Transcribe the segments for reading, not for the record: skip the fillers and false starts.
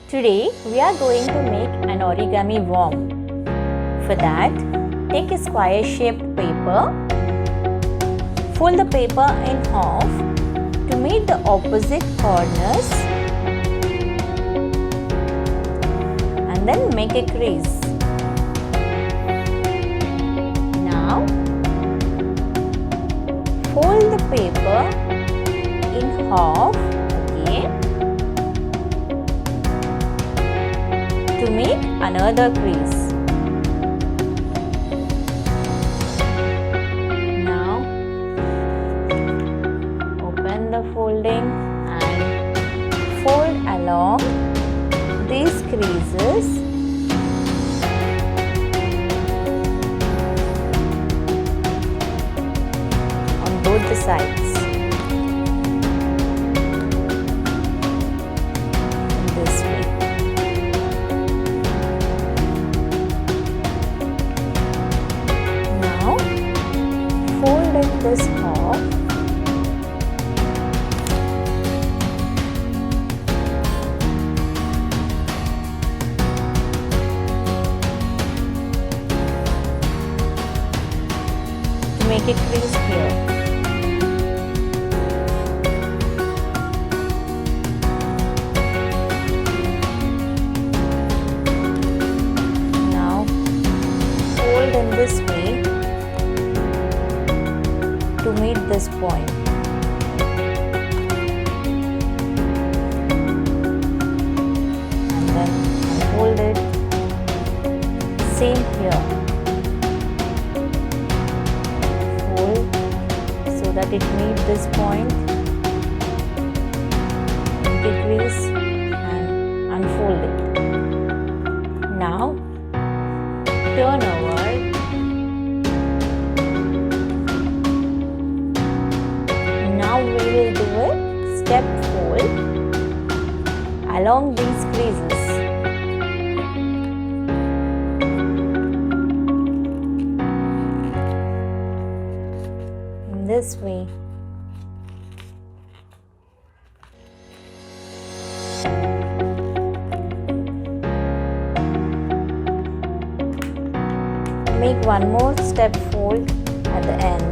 Today we are going to make an origami worm. For that, take a square shaped paper. Fold the paper in half to meet the opposite corners and then make a crease. Now, fold the paper in half again to make another crease. Now, open the folding and fold along these creases on both the sides. This way. Now, fold in this half to make a crease here. Now, fold in this way to meet this point. And then unfold it. Same here. Fold so that it meets this point. Make a crease and unfold it. Now, turn over. Now we will do a step fold along these creases. In this way. Make one more step fold at the end.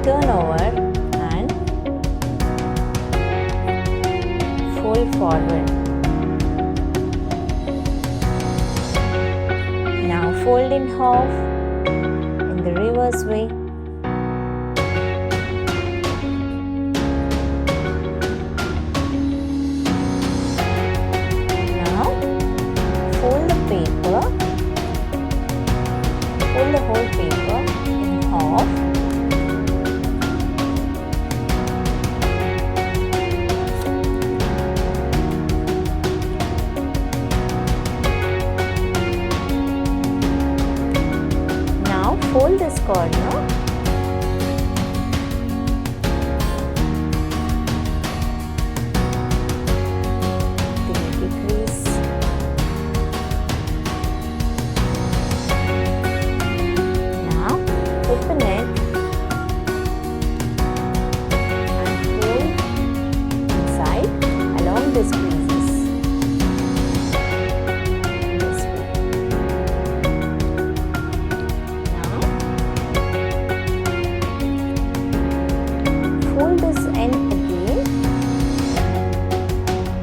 Turn over and fold forward. Now fold in half in the reverse way. Now fold the paper, fold the whole paper in half. Fold this corner to make a crease. Now open it and fold inside along this creases. Fold this end again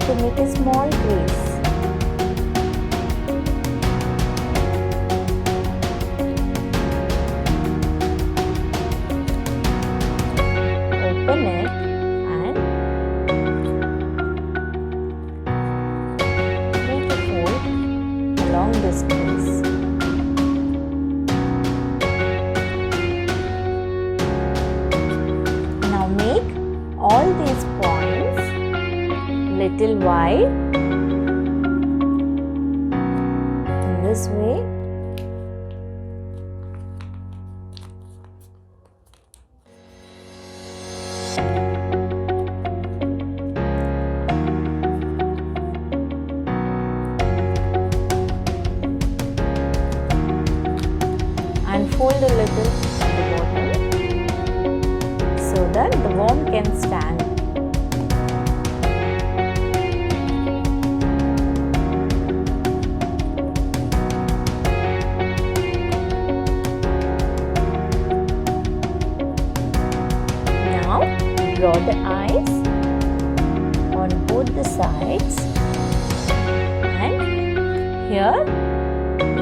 to make a small crease. Open it and make a fold along this crease. Now make all these points little wide in this way. and fold a little at the bottom so that the worm can stand. Now draw the eyes on both the sides, and here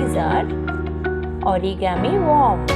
is our origami worm.